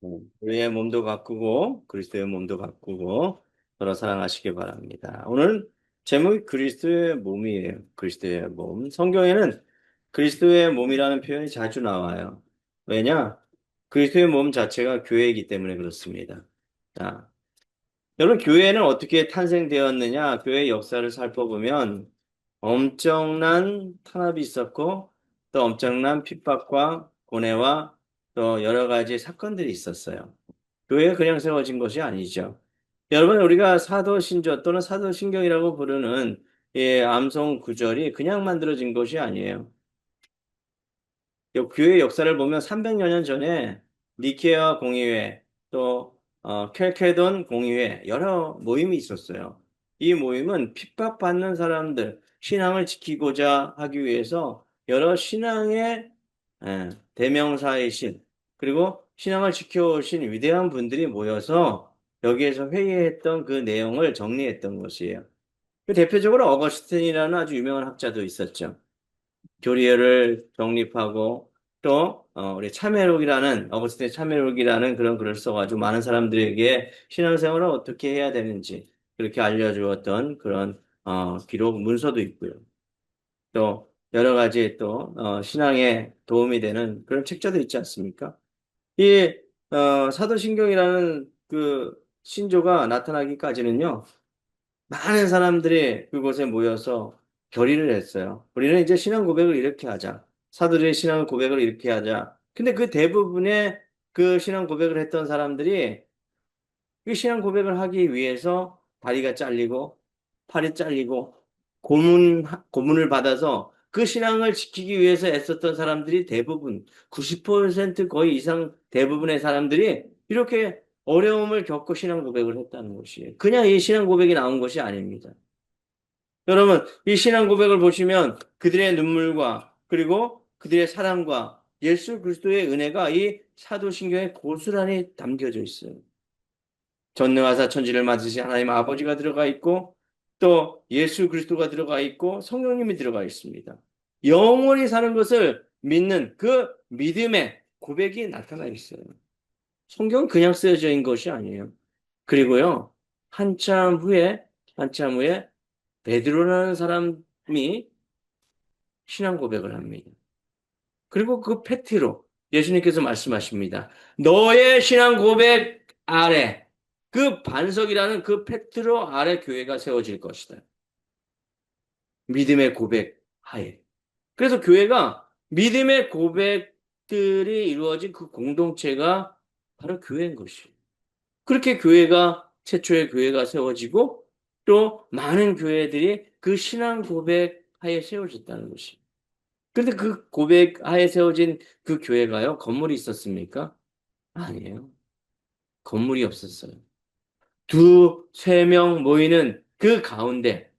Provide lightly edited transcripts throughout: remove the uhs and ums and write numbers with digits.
우리의 몸도 가꾸고 그리스도의 몸도 가꾸고 서로 사랑하시기 바랍니다. 오늘 제목이 그리스도의 몸이에요. 그리스도의 몸. 성경에는 그리스도의 몸이라는 표현이 자주 나와요. 왜냐? 그리스도의 몸 자체가 교회이기 때문에 그렇습니다. 자, 여러분 교회는 어떻게 탄생되었느냐? 교회의 역사를 살펴보면 엄청난 탄압이 있었고 또 엄청난 핍박과 고뇌와 또 여러 가지 사건들이 있었어요. 교회가 그냥 세워진 것이 아니죠. 여러분, 우리가 사도신조 또는 사도신경이라고 부르는 이 암송 구절이 그냥 만들어진 것이 아니에요. 교회 역사를 보면 300여 년 전에 니케아 공의회 또 켈케돈 공의회 여러 모임이 있었어요. 이 모임은 핍박받는 사람들 신앙을 지키고자 하기 위해서 여러 신앙의 대명사이신 그리고 신앙을 지켜오신 위대한 분들이 모여서 여기에서 회의했던 그 내용을 정리했던 것이에요. 그 대표적으로 어거스틴이라는 아주 유명한 학자도 있었죠. 교리를 정립하고 또 우리 참회록이라는 어거스틴의 참회록이라는 그런 글을 써가지고 많은 사람들에게 신앙생활을 어떻게 해야 되는지 그렇게 알려주었던 그런 기록 문서도 있고요. 또 여러 가지 또 신앙에 도움이 되는 그런 책자도 있지 않습니까? 이 사도신경이라는 그 신조가 나타나기까지는요. 많은 사람들이 그곳에 모여서 결의를 했어요. 우리는 이제 신앙 고백을 이렇게 하자. 사도들의 신앙 고백을 이렇게 하자. 근데 그 대부분의 그 신앙 고백을 했던 사람들이 그 신앙 고백을 하기 위해서 다리가 잘리고 팔이 잘리고 고문을 받아서 그 신앙을 지키기 위해서 애썼던 사람들이 대부분 90% 거의 이상 대부분의 사람들이 이렇게 어려움을 겪고 신앙 고백을 했다는 것이에요. 그냥 이 신앙 고백이 나온 것이 아닙니다. 여러분, 이 신앙 고백을 보시면 그들의 눈물과 그리고 그들의 사랑과 예수 그리스도의 은혜가 이 사도신경에 고스란히 담겨져 있어요. 전능하사 천지를 만드신 하나님 아버지가 들어가 있고 또 예수 그리스도가 들어가 있고 성령님이 들어가 있습니다. 영원히 사는 것을 믿는 그 믿음의 고백이 나타나 있어요. 성경은 그냥 쓰여져 있는 것이 아니에요. 그리고요, 한참 후에 베드로라는 사람이 신앙 고백을 합니다. 그리고 그 팩트로 예수님께서 말씀하십니다. 너의 신앙 고백 아래 그 반석이라는 그 팩트로 아래 교회가 세워질 것이다. 믿음의 고백 하에. 그래서 교회가 믿음의 고백들이 이루어진 그 공동체가 바로 교회인 것이에요. 그렇게 교회가 최초의 교회가 세워지고 또 많은 교회들이 그 신앙 고백 하에 세워졌다는 것이에요. 그런데 그 고백 하에 세워진 그 교회가요, 건물이 있었습니까? 아니에요. 건물이 없었어요. 두, 세 명 모이는 그 가운데,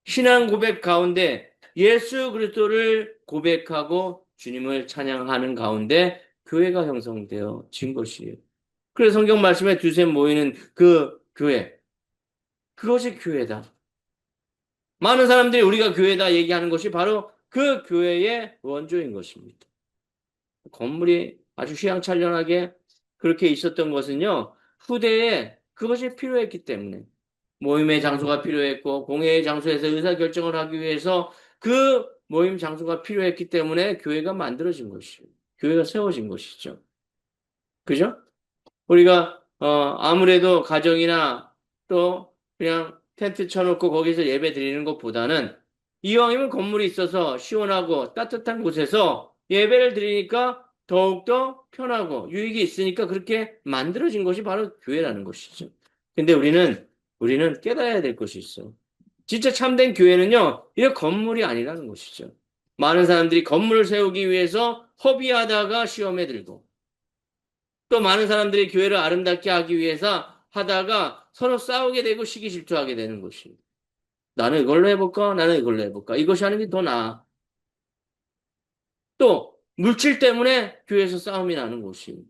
신앙 고백 가운데 예수 그리스도를 고백하고 주님을 찬양하는 가운데 교회가 형성되어 진 것이에요. 그래서 성경 말씀에 두세 모이는 그 교회, 그것이 교회다. 많은 사람들이 우리가 교회다 얘기하는 것이 바로 그 교회의 원조인 것입니다. 건물이 아주 휘황찬란하게 그렇게 있었던 것은요, 후대에 그것이 필요했기 때문에, 모임의 장소가 필요했고, 공회의 장소에서 의사결정을 하기 위해서 그 모임 장소가 필요했기 때문에 교회가 만들어진 것이죠. 교회가 세워진 것이죠. 그죠? 우리가, 아무래도 가정이나 또 그냥 텐트 쳐놓고 거기서 예배 드리는 것보다는 이왕이면 건물이 있어서 시원하고 따뜻한 곳에서 예배를 드리니까 더욱더 편하고 유익이 있으니까 그렇게 만들어진 것이 바로 교회라는 것이죠. 근데 우리는 깨달아야 될 것이 있어. 진짜 참된 교회는요, 이런 건물이 아니라는 것이죠. 많은 사람들이 건물을 세우기 위해서 허비하다가 시험에 들고, 또 많은 사람들이 교회를 아름답게 하기 위해서 하다가 서로 싸우게 되고 시기 질투하게 되는 것입니다. 나는 이걸로 해볼까? 나는 이걸로 해볼까? 이것이 하는 게 더 나아. 또 물질 때문에 교회에서 싸움이 나는 것입니다.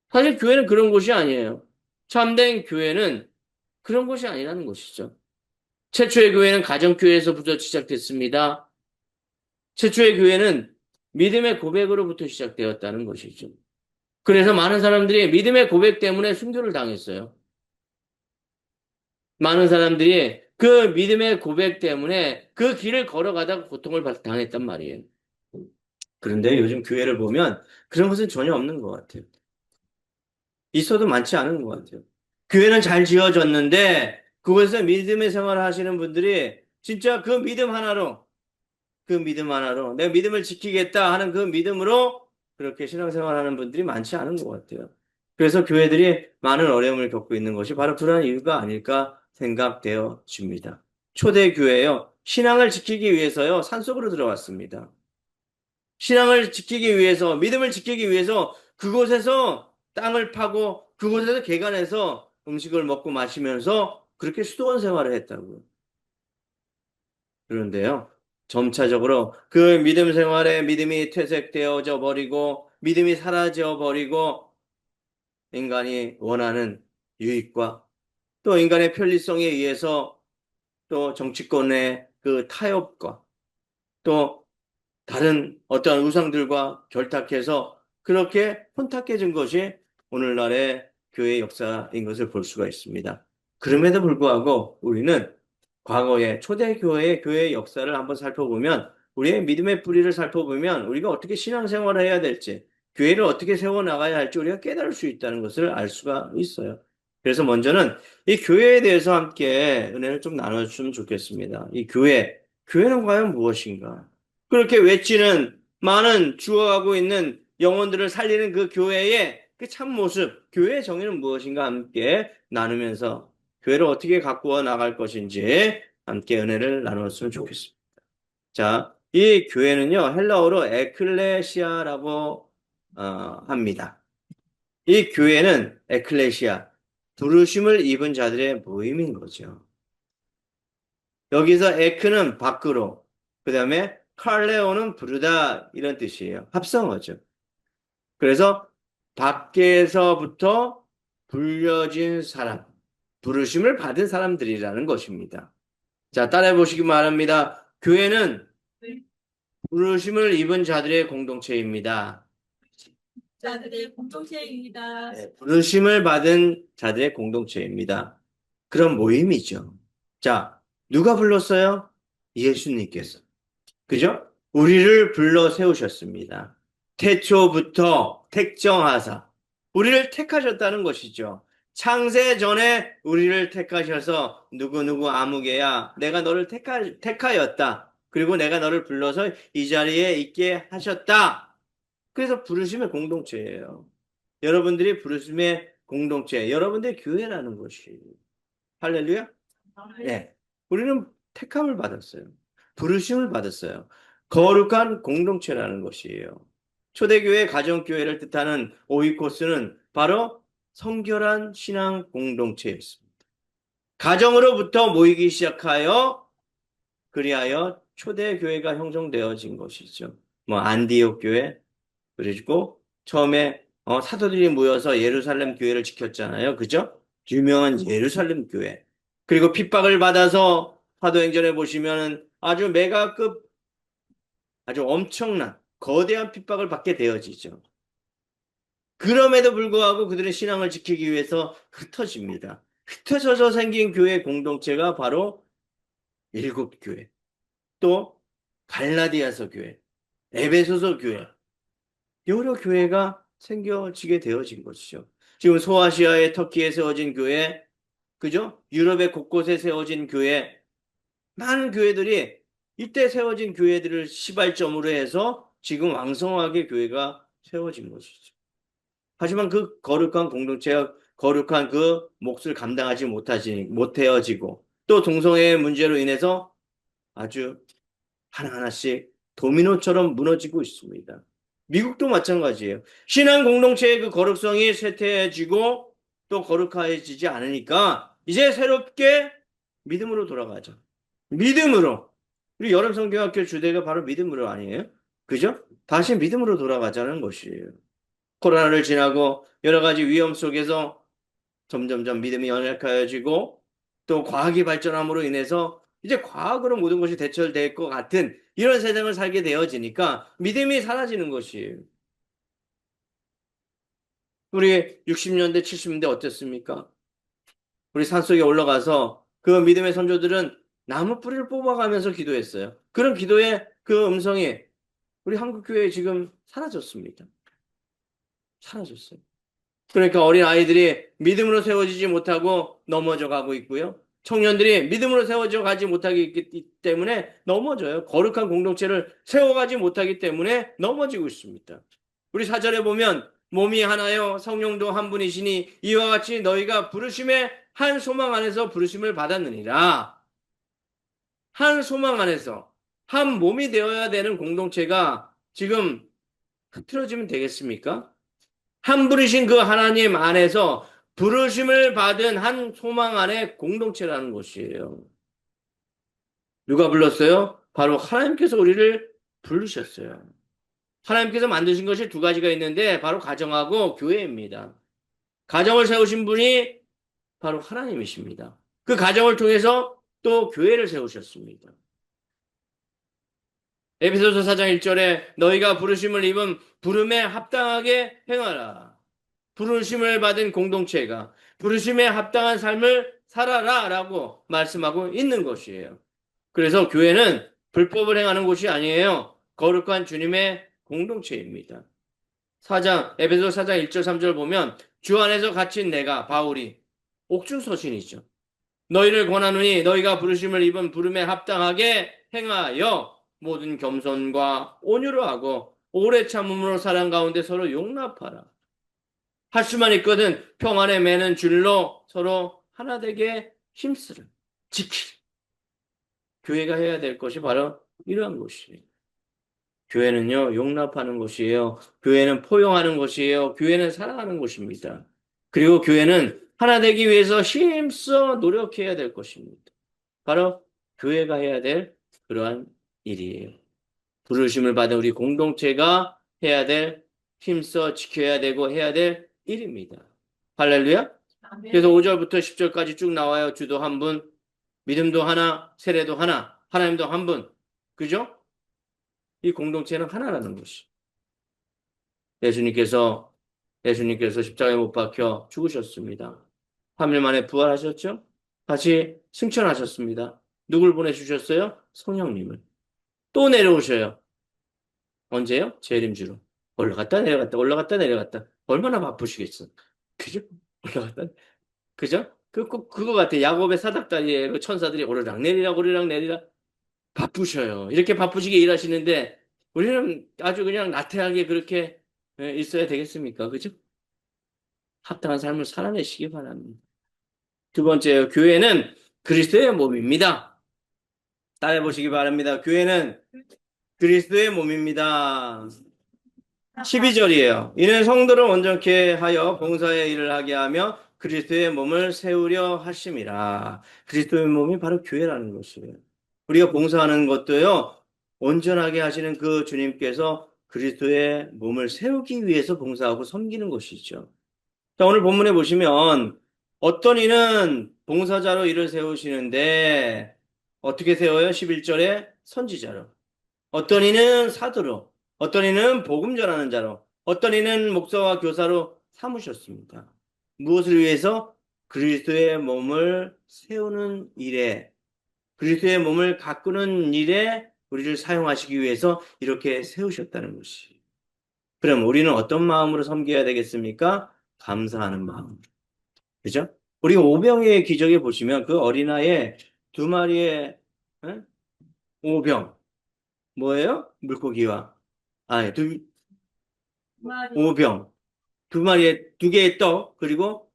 사실 교회는 그런 곳이 아니에요. 참된 교회는 그런 곳이 아니라는 것이죠. 최초의 교회는 가정교회에서부터 시작됐습니다. 최초의 교회는 믿음의 고백으로부터 시작되었다는 것이죠. 그래서 많은 사람들이 믿음의 고백 때문에 순교를 당했어요. 많은 사람들이 그 믿음의 고백 때문에 그 길을 걸어가다가 고통을 당했단 말이에요. 그런데 요즘 교회를 보면 그런 것은 전혀 없는 것 같아요. 있어도 많지 않은 것 같아요. 교회는 잘 지어졌는데 그곳에서 믿음의 생활을 하시는 분들이 진짜 그 믿음 하나로 내 믿음을 지키겠다 하는 그 믿음으로 그렇게 신앙생활하는 분들이 많지 않은 것 같아요. 그래서 교회들이 많은 어려움을 겪고 있는 것이 바로 그러한 이유가 아닐까 생각되어집니다. 초대교회요. 신앙을 지키기 위해서요. 산속으로 들어왔습니다. 신앙을 지키기 위해서, 믿음을 지키기 위해서 그곳에서 땅을 파고 그곳에서 개간해서 음식을 먹고 마시면서 그렇게 수도원 생활을 했다고요. 그런데요, 점차적으로 그 믿음 생활에 믿음이 퇴색되어져 버리고 믿음이 사라져 버리고 인간이 원하는 유익과 또 인간의 편리성에 의해서 또 정치권의 그 타협과 또 다른 어떠한 우상들과 결탁해서 그렇게 혼탁해진 것이 오늘날의 교회 역사인 것을 볼 수가 있습니다. 그럼에도 불구하고 우리는 과거의 초대교회의 교회의 역사를 한번 살펴보면 우리의 믿음의 뿌리를 살펴보면 우리가 어떻게 신앙생활을 해야 될지 교회를 어떻게 세워나가야 할지 우리가 깨달을 수 있다는 것을 알 수가 있어요. 그래서 먼저는 이 교회에 대해서 함께 은혜를 좀 나눠주시면 좋겠습니다. 이 교회는 과연 무엇인가? 그렇게 외치는 많은 죽어가고 있는 영혼들을 살리는 그 교회의 그 참 모습, 교회의 정의는 무엇인가 함께 나누면서 교회를 어떻게 가꾸어 나갈 것인지 함께 은혜를 나눴으면 좋겠습니다. 자, 이 교회는요, 헬라어로 에클레시아라고 합니다. 이 교회는 에클레시아, 부르심을 입은 자들의 모임인 거죠. 여기서 에크는 밖으로, 그 다음에 칼레오는 부르다 이런 뜻이에요. 합성어죠. 그래서 밖에서부터 불려진 사람, 부르심을 받은 사람들이라는 것입니다. 자, 따라해 보시기 바랍니다. 교회는 부르심을 입은 자들의 공동체입니다. 자들의 공동체입니다. 네, 부르심을 받은 자들의 공동체입니다. 그런 모임이죠. 자, 누가 불렀어요? 예수님께서. 그죠? 우리를 불러 세우셨습니다. 태초부터 택정하사 우리를 택하셨다는 것이죠. 창세 전에 우리를 택하셔서 누구누구 아무개야 내가 너를 택하였다. 그리고 내가 너를 불러서 이 자리에 있게 하셨다. 그래서 부르심의 공동체예요. 여러분들이 부르심의 공동체, 여러분들의 교회라는 것이. 할렐루야? 네. 우리는 택함을 받았어요. 부르심을 받았어요. 거룩한 공동체라는 것이에요. 초대교회, 가정교회를 뜻하는 오이코스는 바로 성결한 신앙 공동체였습니다. 가정으로부터 모이기 시작하여 그리하여 초대교회가 형성되어진 것이죠. 뭐 안디옥 교회, 그리고 처음에 사도들이 모여서 예루살렘 교회를 지켰잖아요. 그죠? 유명한 예루살렘 교회. 그리고 핍박을 받아서 사도행전에 보시면 아주 메가급 아주 엄청난 거대한 핍박을 받게 되어지죠. 그럼에도 불구하고 그들의 신앙을 지키기 위해서 흩어집니다. 흩어져서 생긴 교회 공동체가 바로 일곱 교회, 또 갈라디아서 교회, 에베소서 교회, 여러 교회가 생겨지게 되어진 것이죠. 지금 소아시아의 터키에 세워진 교회, 그죠? 유럽의 곳곳에 세워진 교회, 많은 교회들이 이때 세워진 교회들을 시발점으로 해서 지금 왕성하게 교회가 세워진 것이죠. 하지만 그 거룩한 공동체와 거룩한 그 몫을 감당하지 못해지고 또 동성애의 문제로 인해서 아주 하나하나씩 도미노처럼 무너지고 있습니다. 미국도 마찬가지예요. 신앙 공동체의 그 거룩성이 쇠퇴해지고 또 거룩해지지 않으니까 이제 새롭게 믿음으로 돌아가죠. 믿음으로. 우리 여름 성경학교 주제가 바로 믿음으로 아니에요? 그죠? 다시 믿음으로 돌아가자는 것이에요. 코로나를 지나고 여러 가지 위험 속에서 점점점 믿음이 연약해지고 또 과학이 발전함으로 인해서 이제 과학으로 모든 것이 대처될 것 같은 이런 세상을 살게 되어지니까 믿음이 사라지는 것이에요. 우리 60년대, 70년대 어땠습니까? 우리 산속에 올라가서 그 믿음의 선조들은 나무 뿌리를 뽑아가면서 기도했어요. 그런 기도의 그 음성이 우리 한국 교회에 지금 사라졌습니다. 사라졌어요. 그러니까 어린 아이들이 믿음으로 세워지지 못하고 넘어져 가고 있고요. 청년들이 믿음으로 세워져 가지 못하기 때문에 넘어져요. 거룩한 공동체를 세워가지 못하기 때문에 넘어지고 있습니다. 우리 사절에 보면 몸이 하나요 성령도 한 분이시니 이와 같이 너희가 부르심의 한 소망 안에서 부르심을 받았느니라. 한 소망 안에서 한 몸이 되어야 되는 공동체가 지금 흐트러지면 되겠습니까? 한 분이신 그 하나님 안에서 부르심을 받은 한 소망 안에 공동체라는 것이에요. 누가 불렀어요? 바로 하나님께서 우리를 부르셨어요. 하나님께서 만드신 것이 두 가지가 있는데 바로 가정하고 교회입니다. 가정을 세우신 분이 바로 하나님이십니다. 그 가정을 통해서 또 교회를 세우셨습니다. 에베소서 4장 1절에 너희가 부르심을 입은 부름에 합당하게 행하라. 부르심을 받은 공동체가 부르심에 합당한 삶을 살아라 라고 말씀하고 있는 것이에요. 그래서 교회는 불법을 행하는 곳이 아니에요. 거룩한 주님의 공동체입니다. 에베소 4장 1절 3절 보면 주 안에서 갇힌 내가 바울이 옥중서신이죠. 너희를 권하노니 너희가 부르심을 입은 부름에 합당하게 행하여 모든 겸손과 온유로 하고 오래 참음으로 사랑 가운데 서로 용납하라. 할 수만 있거든 평안에 매는 줄로 서로 하나 되게 힘쓰라. 지키라. 교회가 해야 될 것이 바로 이러한 것이에요. 교회는요, 용납하는 것이에요. 교회는 포용하는 것이에요. 교회는 사랑하는 것입니다. 그리고 교회는 하나 되기 위해서 힘써 노력해야 될 것입니다. 바로 교회가 해야 될 그러한 일이에요. 부르심을 받은 우리 공동체가 해야 될, 힘써 지켜야 되고 해야 될 일입니다. 할렐루야. 그래서 5절부터 10절까지 쭉 나와요. 주도 한 분, 믿음도 하나, 세례도 하나, 하나님도 한 분. 그죠? 이 공동체는 하나라는 것이. 예수님께서 십자가에 못 박혀 죽으셨습니다. 3일 만에 부활하셨죠? 다시 승천하셨습니다. 누굴 보내주셨어요? 성령님을. 또 내려오셔요. 언제요? 재림주로. 올라갔다 내려갔다 올라갔다 내려갔다. 얼마나 바쁘시겠어. 그죠? 올라갔다. 그죠? 꼭 그거 같아. 야곱의 사닥다리에 그 천사들이 오르락 내리락 오르락 내리락 바쁘셔요. 이렇게 바쁘시게 일하시는데 우리는 아주 그냥 나태하게 그렇게 있어야 되겠습니까? 그죠? 합당한 삶을 살아내시기 바랍니다. 두 번째요. 교회는 그리스도의 몸입니다. 따라해 보시기 바랍니다. 교회는 그리스도의 몸입니다. 12절이에요. 이는 성도를 온전케 하여 봉사의 일을 하게 하며 그리스도의 몸을 세우려 하심이라. 그리스도의 몸이 바로 교회라는 것이에요. 우리가 봉사하는 것도요, 온전하게 하시는 그 주님께서 그리스도의 몸을 세우기 위해서 봉사하고 섬기는 것이죠. 자, 오늘 본문에 보시면 어떤 이는 봉사자로 일을 세우시는데 어떻게 세워요? 11절에 선지자로. 어떤 이는 사도로, 어떤 이는 복음 전하는 자로, 어떤 이는 목사와 교사로 삼으셨습니다. 무엇을 위해서? 그리스도의 몸을 세우는 일에, 그리스도의 몸을 가꾸는 일에 우리를 사용하시기 위해서 이렇게 세우셨다는 것이. 그럼 우리는 어떤 마음으로 섬겨야 되겠습니까? 감사하는 마음. 그죠? 우리 오병이의 기적에 보시면 그 어린아이의 두 마리의 오병, 뭐예요? 물고기와 오병, 두 마리의 두 개의 떡, 그리고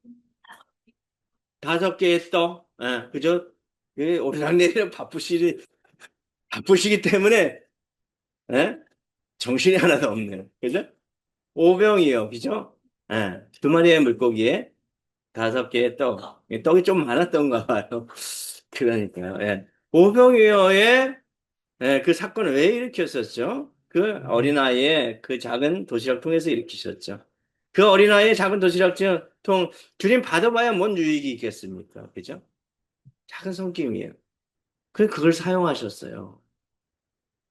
다섯 개의 떡, 그죠? 오르락내리락 바쁘시기 때문에, 정신이 하나도 없네요. 그죠? 오병이요, 그죠? 두 마리의 물고기에 다섯 개의 떡. 떡이 좀 많았던가 봐요. 그러니까요, 오병이어의 그 사건을 왜 일으켰었죠? 그 어린아이의 그 작은 도시락 통해서 일으키셨죠. 그 어린아이의 작은 도시락 통, 주님 받아봐야 뭔 유익이 있겠습니까? 그죠? 작은 손길이에요. 그걸 사용하셨어요.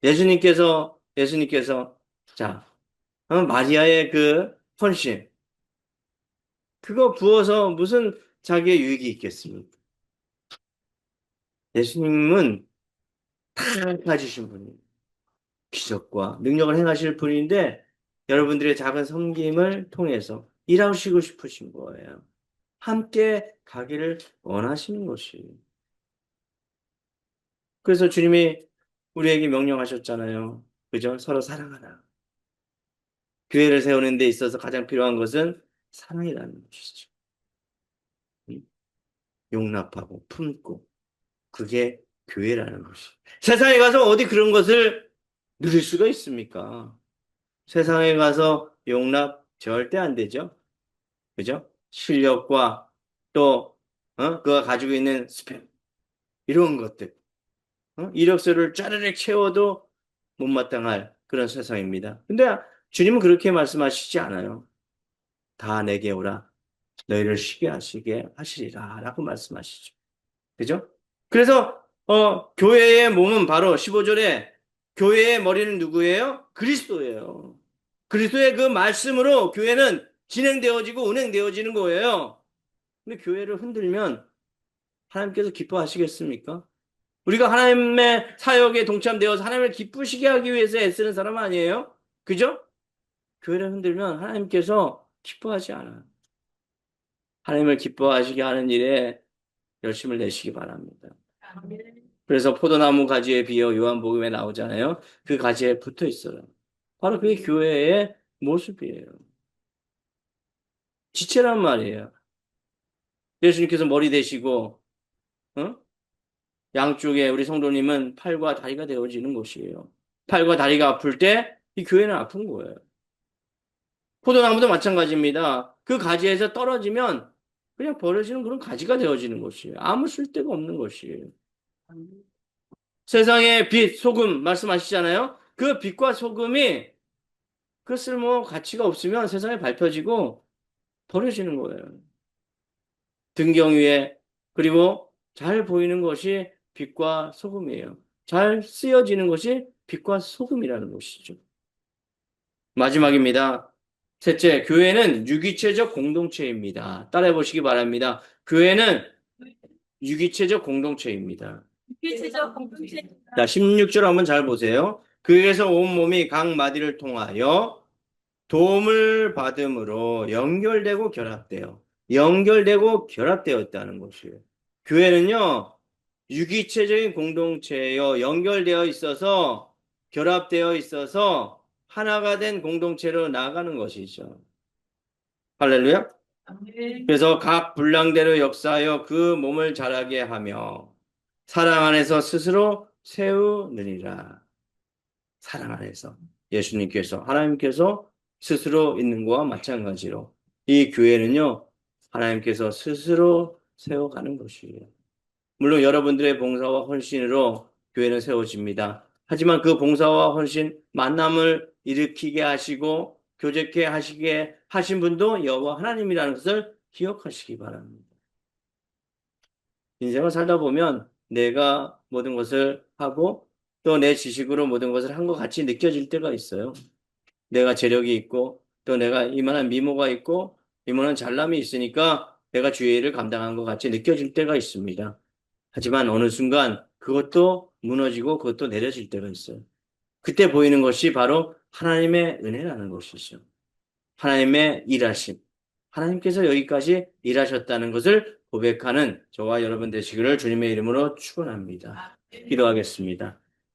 예수님께서, 자, 마리아의 그 헌신, 그거 부어서 무슨 자기의 유익이 있겠습니까? 예수님은 다 가지신 분이에요. 기적과 능력을 행하실 분인데 여러분들의 작은 섬김을 통해서 일하시고 싶으신 거예요. 함께 가기를 원하시는 것이에요. 그래서 주님이 우리에게 명령하셨잖아요. 그죠? 서로 사랑하라. 교회를 세우는 데 있어서 가장 필요한 것은 사랑이라는 것이죠. 음? 용납하고 품고 그게 교회라는 것이. 세상에 가서 어디 그런 것을 누릴 수가 있습니까? 세상에 가서 용납 절대 안 되죠. 그죠? 실력과 또 그가 가지고 있는 스펙 이런 것들 이력서를 짜르륵 채워도 못마땅할 그런 세상입니다. 근데 주님은 그렇게 말씀하시지 않아요. 다 내게 오라. 너희를 쉬게 하시게 하시리라 라고 말씀하시죠. 그죠? 그래서 교회의 몸은 바로 15절에 교회의 머리는 누구예요? 그리스도예요. 그리스도의 그 말씀으로 교회는 진행되어지고 운행되어지는 거예요. 근데 교회를 흔들면 하나님께서 기뻐하시겠습니까? 우리가 하나님의 사역에 동참되어서 하나님을 기쁘시게 하기 위해서 애쓰는 사람 아니에요? 그죠? 교회를 흔들면 하나님께서 기뻐하지 않아요. 하나님을 기뻐하시게 하는 일에 열심을 내시기 바랍니다. 그래서 포도나무 가지에 비어 요한복음에 나오잖아요. 그 가지에 붙어 있어요. 바로 그게 교회의 모습이에요. 지체란 말이에요. 예수님께서 머리 되시고 어? 양쪽에 우리 성도님은 팔과 다리가 되어지는 것이에요. 팔과 다리가 아플 때 이 교회는 아픈 거예요. 포도나무도 마찬가지입니다. 그 가지에서 떨어지면 그냥 버려지는 그런 가지가 되어지는 것이에요. 아무 쓸데가 없는 것이에요. 세상의 빛, 소금 말씀하시잖아요. 그 빛과 소금이 그 쓸모 가치가 없으면 세상에 밟혀지고 버려지는 거예요. 등경 위에 그리고 잘 보이는 것이 빛과 소금이에요. 잘 쓰여지는 것이 빛과 소금이라는 것이죠. 마지막입니다. 셋째, 교회는 유기체적 공동체입니다. 따라해 보시기 바랍니다. 교회는 유기체적 공동체입니다. 유기체적 공동체. 자, 16절 한번 잘 보세요. 그에서 온 몸이 각 마디를 통하여 도움을 받음으로 연결되고 결합되었다는 것이에요. 교회는요, 유기체적인 공동체요, 연결되어 있어서, 결합되어 있어서, 하나가 된 공동체로 나아가는 것이죠. 할렐루야? 그래서 각 분량대로 역사하여 그 몸을 자라게 하며, 사랑 안에서 스스로 세우느니라. 사랑 안에서. 예수님께서, 하나님께서 스스로 있는 것과 마찬가지로 이 교회는요, 하나님께서 스스로 세워가는 것이에요. 물론 여러분들의 봉사와 헌신으로 교회는 세워집니다. 하지만 그 봉사와 헌신, 만남을 일으키게 하시고 교제케 하시게 하신 분도 여호와 하나님이라는 것을 기억하시기 바랍니다. 인생을 살다 보면 내가 모든 것을 하고 또 내 지식으로 모든 것을 한 것 같이 느껴질 때가 있어요. 내가 재력이 있고 또 내가 이만한 미모가 있고 이만한 잘남이 있으니까 내가 주의 일을 감당한 것 같이 느껴질 때가 있습니다. 하지만 어느 순간 그것도 무너지고 그것도 내려질 때가 있어요. 그때 보이는 것이 바로 하나님의 은혜라는 것이죠. 하나님의 일하심. 하나님께서 여기까지 일하셨다는 것을 고백하는 저와 여러분 되시기를 주님의 이름으로 축원합니다. 기도하겠습니다.